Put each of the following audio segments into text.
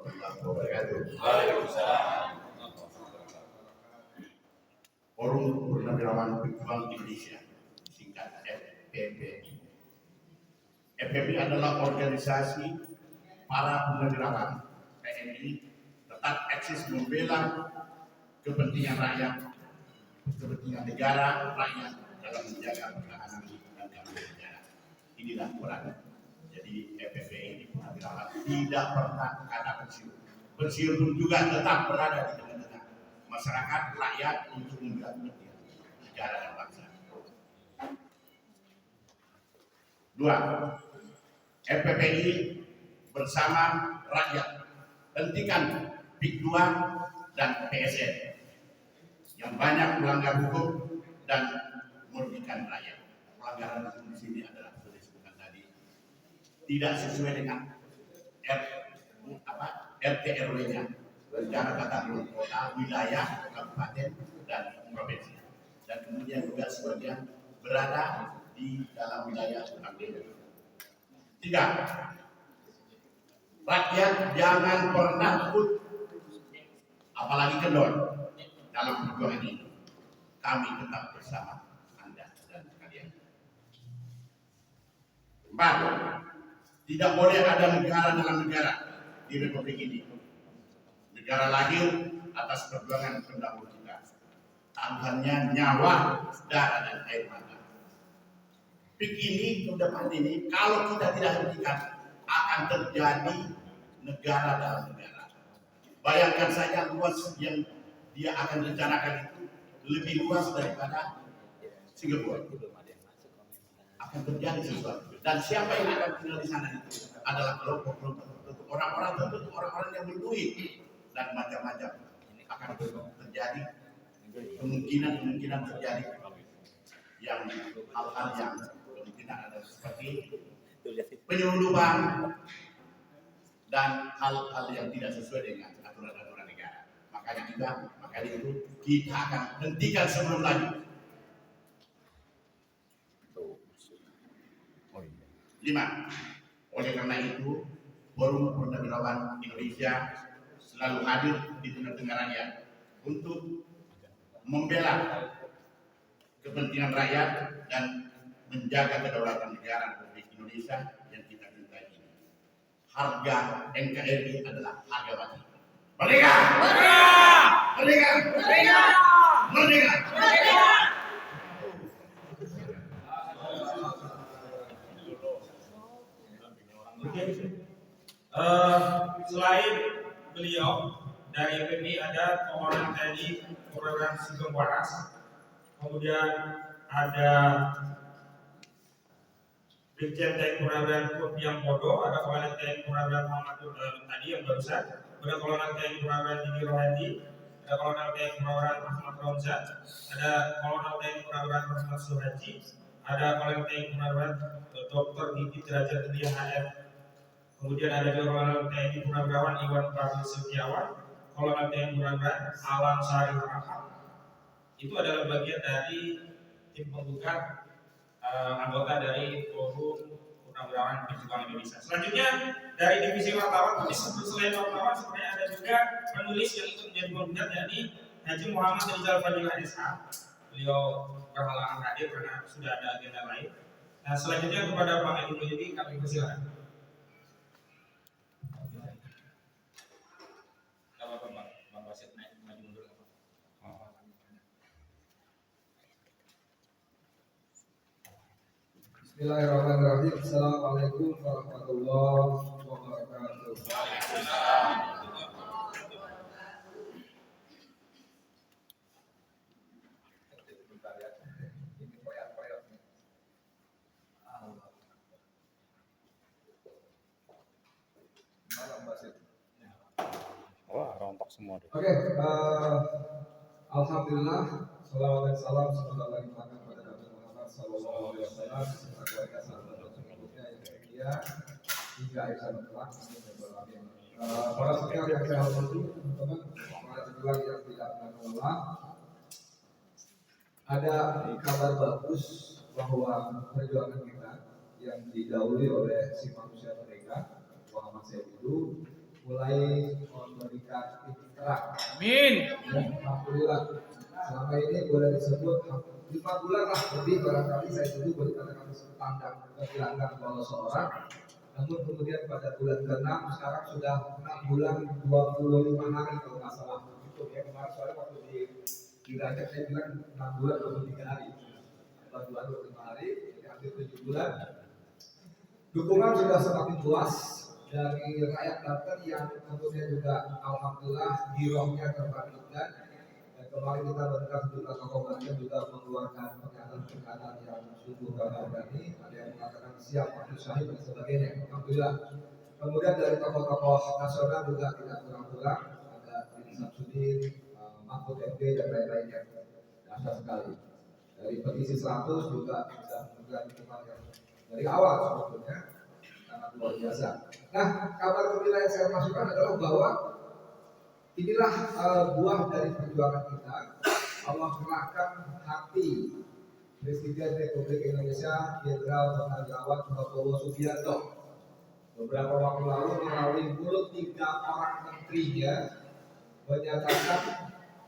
warahmatullahi wabarakatuh. Waalaikumsalam. Forum Purnawirawan Pejuang Indonesia, singkat FPPI. FPPI adalah organisasi para purnawirawan TNI tetap eksis membela kepentingan rakyat, kepentingan negara, rakyat dalam menjaga pertahanan dan keamanan negara. Inilah Quran. Jadi FPPI ini purnawirawan tidak pernah kata pensiun. Pensiun pun juga tetap berada di tengah-tengah masyarakat, rakyat untuk membela kepentingan negara dan bangsa. Dua, FPPI bersama rakyat hentikan PIK 2 dan PSN yang banyak melanggar hukum dan merugikan rakyat. Pelanggaran hukum di sini adalah sudah disebutkan tadi, tidak sesuai dengan RT RW-nya, rencana tata kelola kota, wilayah, kabupaten, dan provinsi. Dan kemudian juga sebagian berada di dalam wilayah kabupaten. Tiga, rakyat jangan pernah takut, apalagi kendor dalam perjuangan ini. Kami tetap bersama Anda dan kalian. Empat, tidak boleh ada negara dalam negara di Republik ini. Negara lahir atas perjuangan pendahulu kita. Taruhannya nyawa, darah, dan air mata. PIK ini ke depan ini kalau kita tidak hentikan akan terjadi negara dalam negara. Bayangkan saja luas yang dia akan rencanakan itu lebih luas daripada Singapura. Akan terjadi sesuatu. Dan siapa yang akan tinggal di sana itu adalah kelompok-kelompok tertentu, orang-orang tertentu, orang-orang yang berduit dan macam-macam akan terjadi, kemungkinan terjadi yang hal-hal yang kemungkinan ada seperti penyelundupan dan hal-hal yang tidak sesuai dengan aturan-aturan negara. Makanya itu kita akan hentikan sebelum lanjut. 5. Oleh karena itu, Forum Purnawirawan Indonesia selalu hadir di tengah-tengah rakyat untuk membela kepentingan rakyat dan menjaga kedaulatan negara Republik Indonesia yang kita cintai ini. Harga NKRI adalah harga mati. Merdeka! Merdeka! Merdeka! Merdeka! Merdeka! Merdeka! Selain beliau dari FPPI ada Komandan TNI Purnawirawan Sugeng Waras, kemudian ada Brigjen TNI Purnawirawan Kurniawan Podo, ada Komandan TNI Purnawirawan Muhammad tadi yang barusan, ada Komandan TNI Purnawirawan Didi Rohandi, ada Komandan TNI Purnawirawan Ahmad Romzan, ada Komandan TNI Purnawirawan Rahmat Suhaji, ada Komandan TNI Purnawirawan Dr. Didi Derajat Tinggi HR. Kemudian ada juga Komandan TNI Purnawirawan Iwan Prabu Setiawan, Komandan TNI Purnawirawan Alam Sari Harahap. Itu adalah bagian dari tim penggugat anggota dari Forum Purnawirawan Pejuang Indonesia. Selanjutnya dari divisi wartawan, selain wartawan sebenarnya ada juga penulis yang ikut menjadi penggugat, yakni Haji Muhammad Rizal Fadilah SH. Beliau berhalangan hadir karena sudah ada agenda lain. Nah, selanjutnya kepada Bang Edi Mulyadi kami persilakan. Bismillahirrahmanirrahim. Assalamualaikum warahmatullahi wabarakatuh. Wah, rontok semua deh. Oke, alhamdulillah, salawat dan salam semoga Allah limpahkan kepada Nabi Muhammad Sallallahu Alaihi Wasallam serta keluarga sahabat dan pengikutnya yang setia hingga akhir zaman kelak. Para sekalian yang saya hormati, teman-teman, para pejuang yang tidak pernah lelah, ada kabar bagus bahwa perjuangan kita yang didahului oleh si manusia mereka Muhammad Syed itu mulai memberikan titik terang. Amin. Ya, alhamdulillah. Selama ini boleh disebut 5 bulan lah lebih barangkali saya dulu boleh katakan pandang kehilangan kalau seorang. Namun kemudian pada bulan ke-6 sekarang sudah 6 bulan 25 hari kalau nggak salah. Itu ya kemarin soalnya waktu di Raja saya bilang 6 bulan 23 hari. 25 hari, jadi hampir 7 bulan. Dukungan sudah semakin luas dari rakyat Banten yang kemudian juga alhamdulillah girohnya terbangkitkan. Dan kemarin kita mendengar sejumlah tokoh Banten juga mengeluarkan pernyataan-pernyataan yang sungguh berani. Ada yang mengatakan siap mati syahid dan sebagainya. Alhamdulillah. Kemudian dari tokoh-tokoh nasional juga tidak kurang-kurang. Ada Deddy Samsudin, Mahfud MD dan lain-lainnya. Dahsyat sekali. Dari petisi 100 juga sudah menunjukkan dukungan yang dari awal sebetulnya sangat luar biasa. Nah, kabar gembira yang saya masukkan adalah bahwa inilah buah dari perjuangan kita. Allah gerakkan hati Presiden Republik Indonesia Jenderal Purnawirawan Prabowo Subianto. Beberapa waktu lalu melalui mulut 3 orang menterinya menyatakan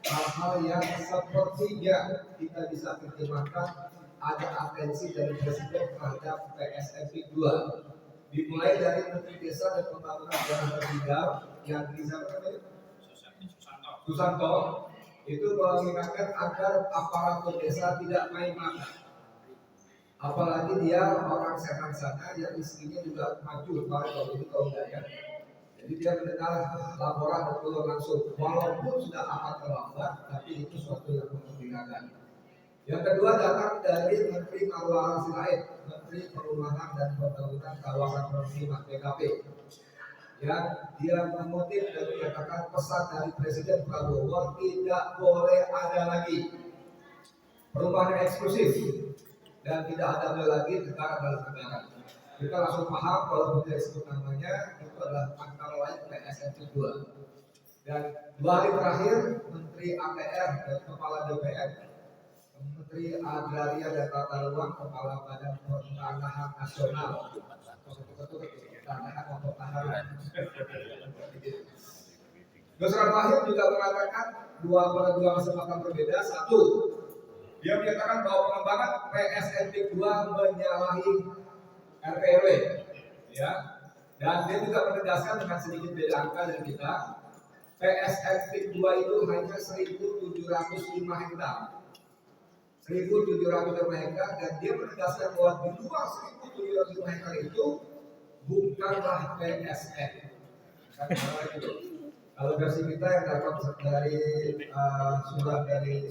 hal-hal yang sepertinya kita bisa terjemahkan ada atensi dari Presiden terhadap PSMP 2. Dimulai dari Menteri Desa dan Pembangunan Daerah Tertinggal yang Susanto itu mengingatkan agar aparatur desa tidak main-main. Apalagi dia orang sehat sana yang istrinya juga maju kemarin waktu itu tahun ya. Jadi dia mendengar laporan dan turun langsung, walaupun sudah amat terlambat, tapi itu suatu yang mengembirakan. Yang kedua datang dari Menteri Marwarar Sirait, Menteri Perumahan dan Pembangunan Kawasan Permukiman (PKP), yang dia mengutip dan menyatakan pesan dari Presiden Prabowo tidak boleh ada lagi perubahan eksklusif dan tidak ada lagi negara dalam negara. Kita langsung paham kalau tidak disebut namanya itu adalah antara lain PSMP 2. Dan 2 hari terakhir Menteri APR dan Kepala DPR, Menteri Agraria dan Tata Ruang, Kepala Badan Pertanahan Nasional, Pertanahan atau Pertahanan. Nusron Wahid juga mengatakan dua kesempatan berbeda. Satu, dia menyatakan bahwa pengembangan PSMP 2 menyalahi RPRW, ya, dan dia juga menegaskan dengan sedikit beda angka dari kita, PSMP 2 itu hanya 1.705 hektar, 1.705 hektar, dan dia menegaskan bahwa di luar 1.705 hektar itu bukanlah PSN. Kalau versi kita yang dapat dari surat dari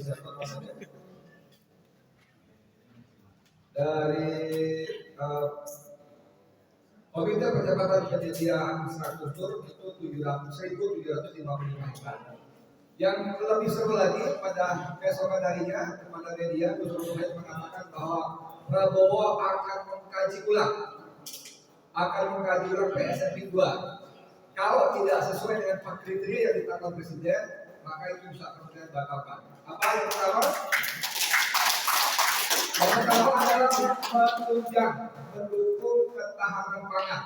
Komite Percepatan Penyediaan Infrastruktur itu 1.755 hektar. Yang lebih seru lagi pada keesokan harinya kepada media Nusron Wahid mengatakan bahwa Prabowo akan mengkaji ulang PSMP 2. Kalau tidak sesuai dengan kriteria yang ditetapkan Presiden, maka itu bisa kemudian batalkan. Apa yang pertama? Yang pertama adalah menunjang mendukung ketahanan pangan.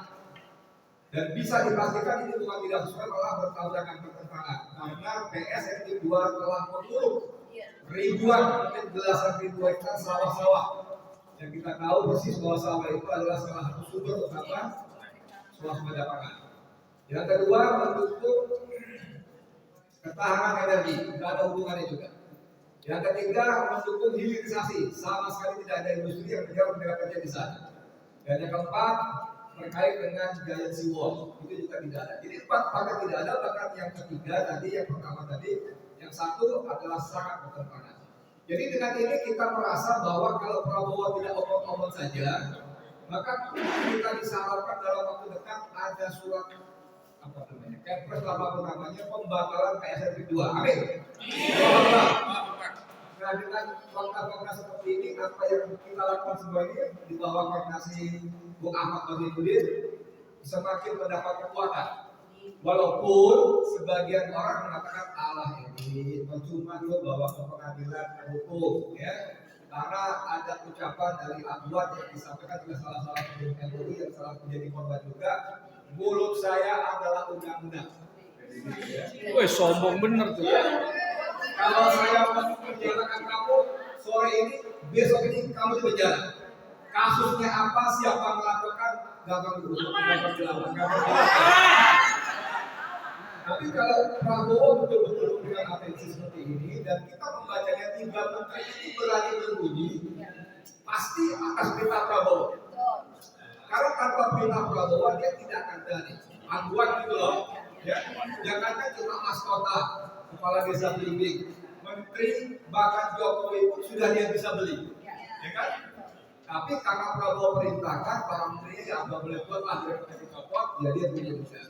Dan bisa dipastikan ini bukan tidak sesuai malah bertabrakan bertentangan. Karena PSMP 2 telah menguruk ribuan, mungkin belasan ribu hektar sawah-sawah. Yang kita tahu persis bahwa sawah itu adalah salah satu sumber utama swasembada pangan. Yang kedua, mendukung ketahanan energi, tidak ada hubungannya juga. Yang ketiga, mendukung hilirisasi, sama sekali tidak ada industri yang tenaga kerja di sana. Dan yang keempat, terkait dengan giant sea wall, itu juga tidak ada. Jadi 4 paket tidak ada, bahkan yang ketiga tadi, yang pertama tadi, yang satu adalah sangat bertentangan. Jadi dengan ini kita merasa bahwa kalau Prabowo tidak omong-omong saja, maka kita disarankan dalam waktu dekat ada surat Kepres 80 namanya pembatalan PSMP 2. Amin. Nah dengan fakta-fakta seperti ini, apa yang kita lakukan semua ini di bawah koordinasi Bung Ahmad Badrudin semakin mendapat kekuatan. Walaupun sebagian orang mengatakan Allah ini percuma dia bawa ke pengadilan hukum, ya. Karena ada ucapan dari Ahmad yang disampaikan oleh salah pendiri MUI yang salah menjadi korban juga, mulut saya adalah undang-undang. Wih, sombong bener tuh. Kalau saya menjarakan kamu sore ini, besok ini kamu di penjara. Kasusnya apa, siapa melakukan, gampang dilawan. Tapi kalau Prabowo betul-betul memberikan atensi seperti ini dan kita membacanya 3 menteri ini berani berbunyi, pasti atas perintah Prabowo. Karena tanpa perintah Prabowo dia tidak akan berani. Aduan gitu loh. Ya, jangankan cuma mas kota, kepala desa bimbing, menteri, bahkan Jokowi pun sudah dia bisa beli, ya kan? Tapi karena Prabowo perintahkan para menteri yang nggak boleh buat lah dari dicopot, ya dia punya bisa.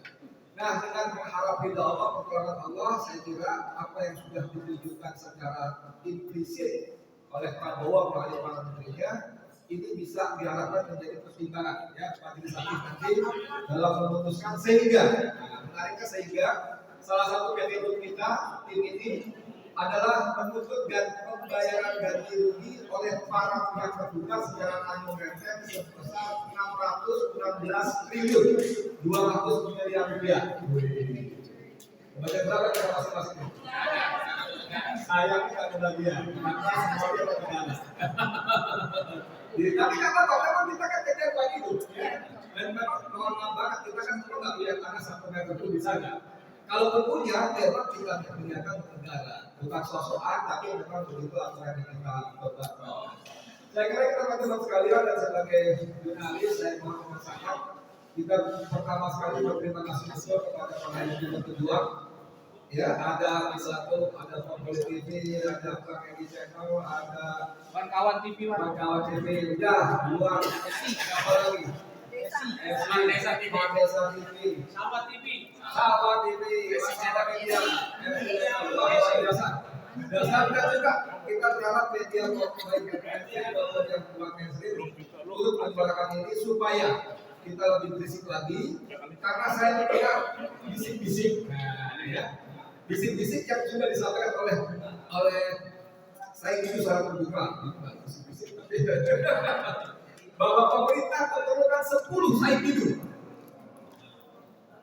Nah, dengan mengharap ridha Allah, pertolongan Allah, saya kira apa yang sudah ditunjukkan secara implisit oleh Prabowo melalui para menterinya, ini bisa diharapkan menjadi pertimbangan ya majelis hakim nanti dalam memutuskan sehingga menariknya sehingga salah satu metode kita tim ini adalah menuntut dan pembayaran ganti rugi oleh para pihak tergugat secara anugersen sebesar 616 triliun 200 miliar rupiah. Baca berapa kita masing-masing? Saya tidak kebagian, karena semuanya berkenalan. Tapi kata Pak, memang kita kan kejar lagi itu, ya. Dan memang mohon maaf banget kita kan semua nggak punya tanah 1 meter itu di sana. Kalau punya, memang kita menyediakan negara, bukan sosokan, tapi memang begitu aturan yang kita buat. Saya kira kita teman-teman sekalian dan sebagai jurnalis, saya mohon sangat kita pertama sekali berterima kasih besar kepada para yang berjuang. Ya, ada satu, ada Populi TV, ada Bang Edi Channel, ada Kawan TV, Kawan TV, udah luar. Apa lagi? Desa TV, Sawah TV, Sawah Media, dasar juga kita berharap media yang buatnya sendiri untuk menyuarakan ini supaya kita lebih berisik lagi, karena saya kira bisik-bisik, ya. Bisik-bisik yang sudah disampaikan oleh saya itu secara terbuka, bahwa pemerintah memerlukan 10 site itu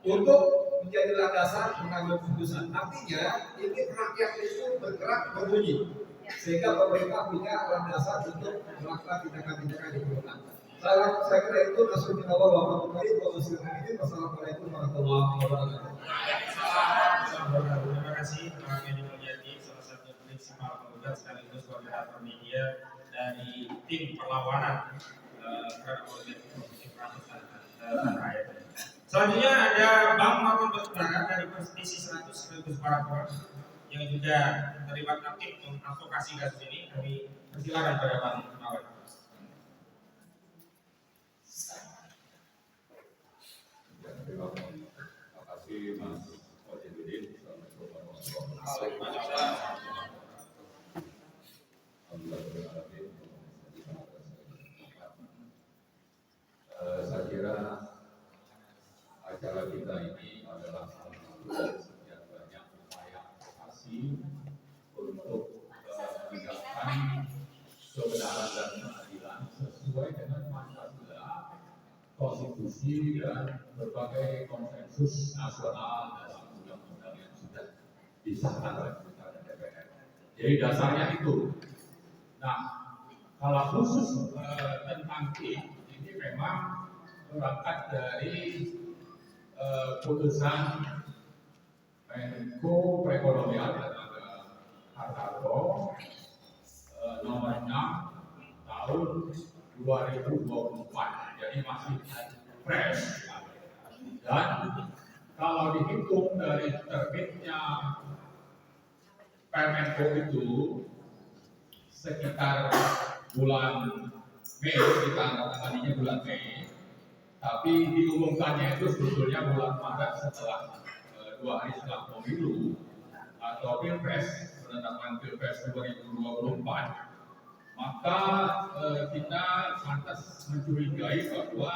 untuk menjadi landasan mengambil keputusan. Artinya ini rakyat itu bergerak berbunyi, sehingga pemerintah punya landasan untuk melakukan tindakan-tindakan yang diperlukan. Saya kira itu Rasulullah SAW Wassalamualaikum warahmatullahi wabarakatuh. Terima kasih Bang Edi Mulyadi, salah satu prinsipal penggugat sekaligus koordinator media dari tim perlawanan terhadap politik tanah air. Selanjutnya ada Bang Marwan Batubara dari Konstitusi 100 sekaligus Parapor yang juga terlibat aktif mengadvokasi kasus ini. Kami persilakan pada Bang Marwan. Terima kasih Mas Wajibudin. Saya kira acara kita ini adalah salah satu dari sekian banyak upaya advokasi untuk menegakkan kebenaran dan keadilan sesuai dengan Pancasila, konstitusi dan berbagai konsensus nasional dalam undang-undang yang sudah disahkan oleh pemerintah dan DPR. Jadi dasarnya itu. Nah, kalau khusus tentang TIP ini memang berangkat dari putusan Menko Perekonomian dan Hartarto nomor 6 tahun 2024. Jadi masih fresh. Dan kalau dihitung dari terbitnya Permenko itu sekitar bulan Mei, kita anggap tadinya bulan Mei, tapi diumumkannya itu sebetulnya bulan Maret setelah 2 hari setelah pemilu atau Pilpres, penetapan Pilpres 2024. Maka kita pantas mencurigai bahwa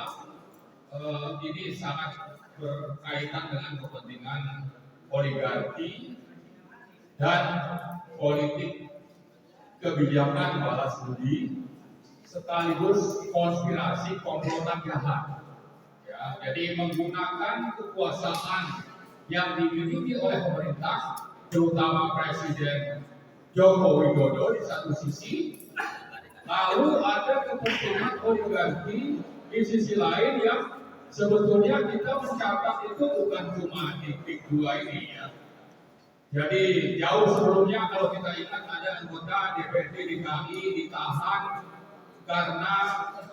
ini sangat berkaitan dengan kepentingan oligarki dan politik kebijakan balas budi sekaligus konspirasi komplotan jahat, ya, Ya, jadi menggunakan kekuasaan yang dimiliki oleh pemerintah, terutama Presiden Joko Widodo di satu sisi, lalu ada kepentingan oligarki di sisi lain yang sebetulnya kita mencatat itu bukan cuma di PIK 2 ini ya. Jadi jauh sebelumnya kalau kita ingat ada anggota DPRD DKI ditahan karena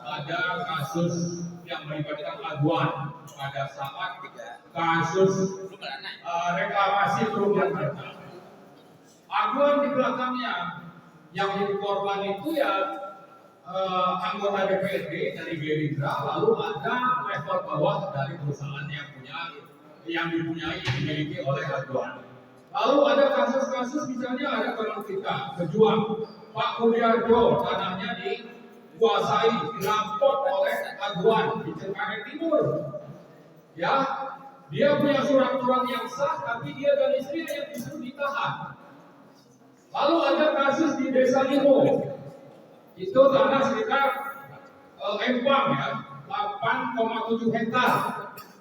ada kasus yang melibatkan aduan pada saat kasus reklamasi kerugian harta. Aduan di belakangnya yang jadi korban itu ya anggota DPRD dari Gerindra, lalu ada level bawah dari perusahaan yang dimiliki oleh aduan. Lalu ada kasus-kasus misalnya ada teman kita pejuang Pak Budiarjo, tanahnya dikuasai, dirampok oleh aduan di Cengkareng Timur. Ya, dia punya surat-surat yang sah, tapi dia dan istrinya yang disuruh ditahan. Lalu ada kasus di Desa Limo, itu tanah sekitar Empang ya, 8,7 hektar.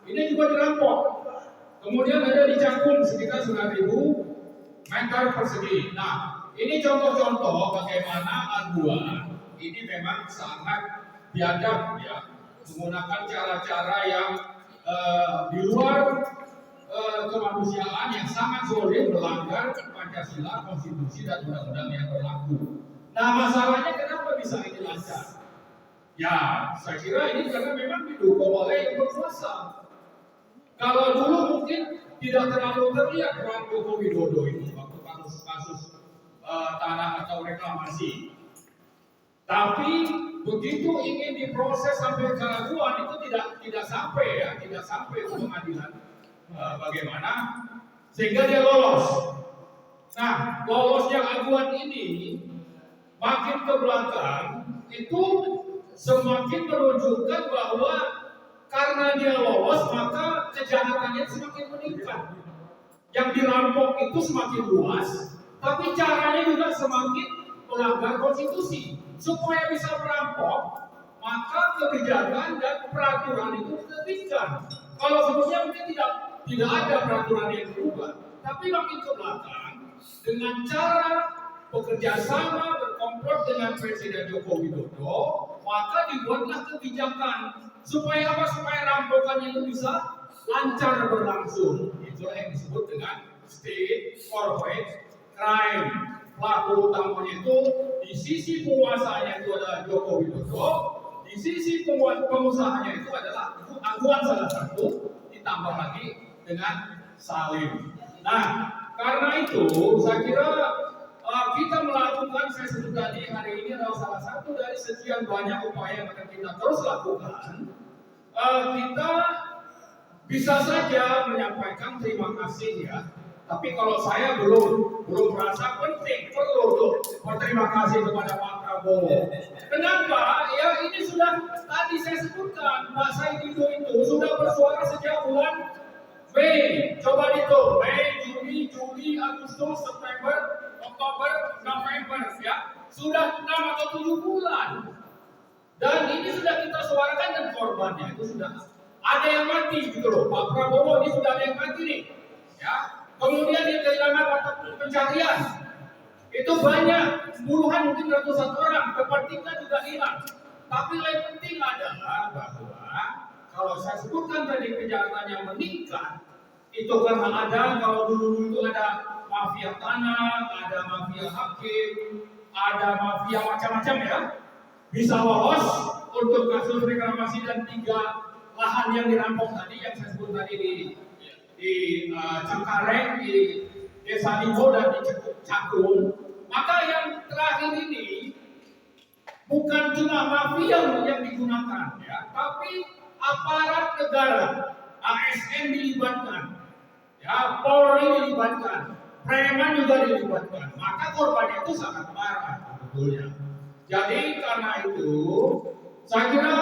Ini juga dirampok. Kemudian ada di Cakung sekitar 9.000 meter persegi. Nah, ini contoh-contoh bagaimana aduan ini memang sangat biadab ya, menggunakan cara-cara yang di luar kemanusiaan yang sangat sulit, melanggar Pancasila, konstitusi dan undang-undang yang berlaku. Nah, masalahnya kenapa bisa ini lancar? Ya, saya kira ini karena memang didukung oleh yang berkuasa. Kalau dulu mungkin tidak terlalu terlihat peran Joko Widodo itu waktu kasus tanah atau reklamasi. Tapi begitu ingin diproses sampai ke aduan itu tidak sampai ya, tidak sampai ke pengadilan. Bagaimana sehingga dia lolos. Nah, lolosnya aduan ini makin ke belakang itu semakin menunjukkan bahwa karena dia lolos maka kejahatannya semakin meningkat. Yang dirampok itu semakin luas, tapi caranya juga semakin melanggar konstitusi. Supaya bisa merampok, maka kebijakan dan peraturan itu diterbitkan. Kalau sebelumnya mungkin tidak ada peraturan yang berubah, tapi makin ke belakang dengan cara bekerja sama berkomplot dengan Presiden Joko Widodo, maka dibuatlah kebijakan supaya apa? Supaya rampokannya itu bisa lancar berlangsung. Itulah yang disebut dengan state corporate crime. Pelaku utamanya itu di sisi penguasanya itu adalah Joko Widodo, di sisi pengusahanya itu adalah aduan salah satu, ditambah lagi dengan Salim. Nah, karena itu saya kira kita melakukan, saya sebut tadi hari ini adalah salah satu dari sekian banyak upaya yang akan kita terus lakukan. Kita bisa saja menyampaikan terima kasih ya, tapi kalau saya belum merasa penting perlu berterima kasih kepada Pak Prabowo. Kenapa? Ya ini sudah tadi saya sebutkan, Pak Saidido itu sudah bersuara sejak bulan Mei. Coba dihitung, Mei, Juni, Agustus, September, Oktober, November ya. Sudah 6 atau 7 bulan. Dan ini sudah kita suarakan dan korbannya itu sudah ada yang mati gitu loh. Pak Prabowo ini sudah ada yang mati nih. Ya. Kemudian dia kehilangan mata pencarian. Itu banyak, puluhan mungkin ratusan orang, kepentingan juga hilang. Tapi yang penting adalah bahwa kalau saya sebutkan tadi kejahatan yang meningkat, itu karena ada, kalau dulu itu ada mafia tanah, ada mafia hakim, ada mafia macam-macam ya. Bisa lolos untuk kasus reklamasi dan 3 lahan yang dirampok tadi, yang saya sebut tadi di Cengkareng, di Desa Limo dan di Cakung. Maka yang terakhir ini bukan cuma mafia yang digunakan ya, tapi aparat negara, ASN dilibatkan, ya Polri dilibatkan, preman juga dilibatkan. Maka korbannya itu sangat parah sebetulnya. Jadi karena itu saya kira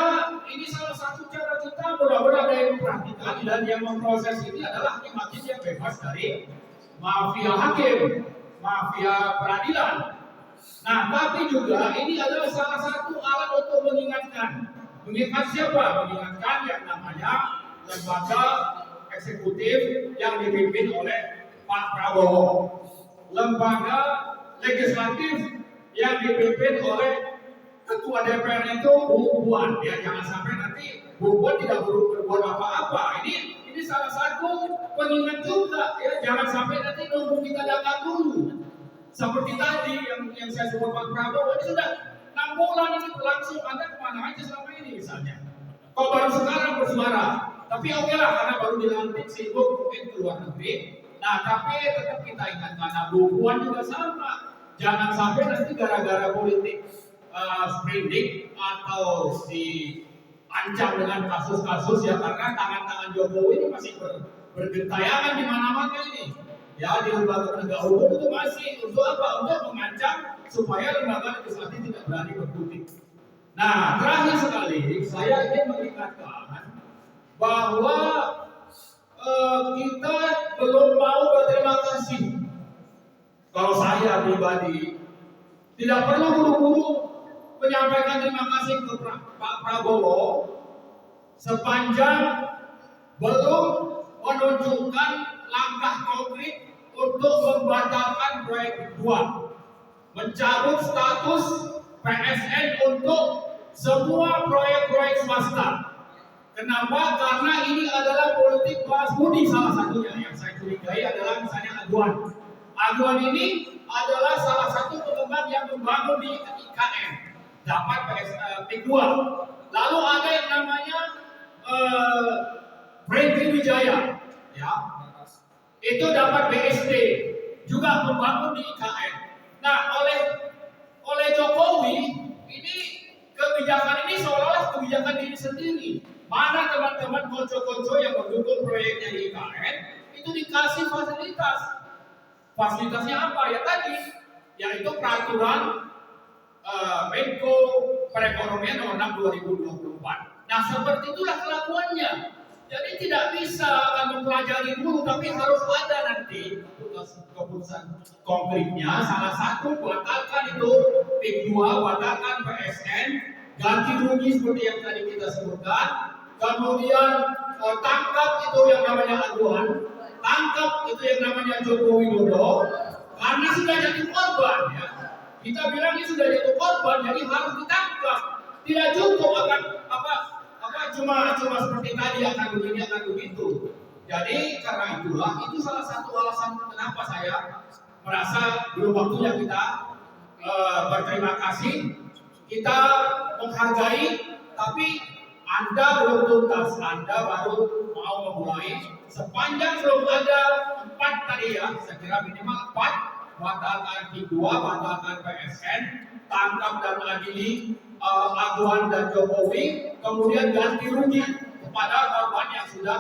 ini salah satu cara kita benar-benar ada yang memperhatikan dan yang memproses ini adalah hakim yang bebas dari mafia hakim, mafia peradilan. Nah, tapi juga ini adalah salah satu alat untuk mengingatkan. Mengingat siapa? Mengingatkan yang namanya lembaga eksekutif yang dipimpin oleh Pak Prabowo, lembaga legislatif yang dipimpin oleh Ketua DPR itu Bu Puan. Ya, jangan sampai nanti Bu Puan tidak berbuat apa-apa. Ini salah satu pengingat juga. Ya, jangan sampai nanti nunggu kita datang dulu. Seperti tadi yang saya sebut Pak Prabowo, ini sudah 6 bulan ini berlangsung. Anda kemana aja selama ini misalnya? Kok baru sekarang bersuara? Tapi oke lah, karena baru dilantik sibuk mungkin ke luar negeri. Nah, tapi tetap kita ingatkan, Bu Puan juga sama. Jangan sampai nanti gara-gara politik sprindik atau diancam dengan kasus-kasus ya, karena tangan-tangan Jokowi ini masih bergentayangan di mana-mana ini. Ya, di lembaga penegak hukum itu masih untuk apa? Untuk mengancam supaya lembaga legislatif tidak berani berkutik. Nah, terakhir sekali saya ingin mengingatkan bahwa kita belum mau berterima kasih. Kalau saya pribadi tidak perlu buru-buru menyampaikan terima kasih ke Pak Prabowo sepanjang belum menunjukkan langkah konkret untuk membatalkan proyek 2, mencabut status PSN untuk semua proyek-proyek swasta. Kenapa? Karena ini adalah politik balas budi salah satunya. Yang saya curigai adalah misalnya Aguan. Aguan ini adalah salah satu pengembang yang membangun di IKN, dapat P2. Lalu ada yang namanya Fredri Wijaya, ya, itu dapat BSD, juga membangun di IKN. Nah, oleh Jokowi ini kebijakan ini seolah-olah kebijakan diri sendiri. Mana teman-teman konco-konco yang mendukung proyeknya di IKN itu dikasih fasilitas. Fasilitasnya apa? Ya tadi, yaitu peraturan Menko Perekonomian Nomor 6 2024. Nah, seperti itulah kelakuannya. Jadi tidak bisa akan mempelajari dulu, tapi harus ada nanti keputusan konkretnya. Salah satu batalkan itu P2, batalkan PSN, ganti rugi seperti yang tadi kita sebutkan. Kemudian tangkap itu yang namanya Aguan, tangkap itu yang namanya Joko Widodo, karena sudah jadi korban ya. Kita bilang ini sudah jadi korban, jadi harus ditangkap. Tidak cukup akan cuma seperti tadi akan begini akan begitu. Jadi karena itulah itu salah satu alasan kenapa saya merasa belum waktunya kita berterima kasih, kita menghargai, tapi Anda belum tuntas, Anda baru mau memulai. Sepanjang belum ada 4 tadi ya, saya kira minimal 4, batalkan P2, batalkan PSN, tangkap dan adili Aguan dan Jokowi, kemudian ganti rugi kepada korban yang sudah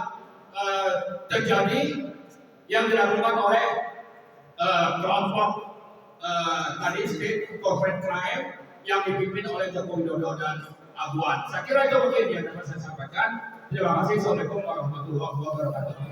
terjadi yang dilakukan oleh kelompok tadi state corporate crime yang dipimpin oleh Joko Widodo dan Aguan. Saya kira itu mungkin yang dapat saya sampaikan. Terima kasih. Assalamualaikum warahmatullahi wabarakatuh.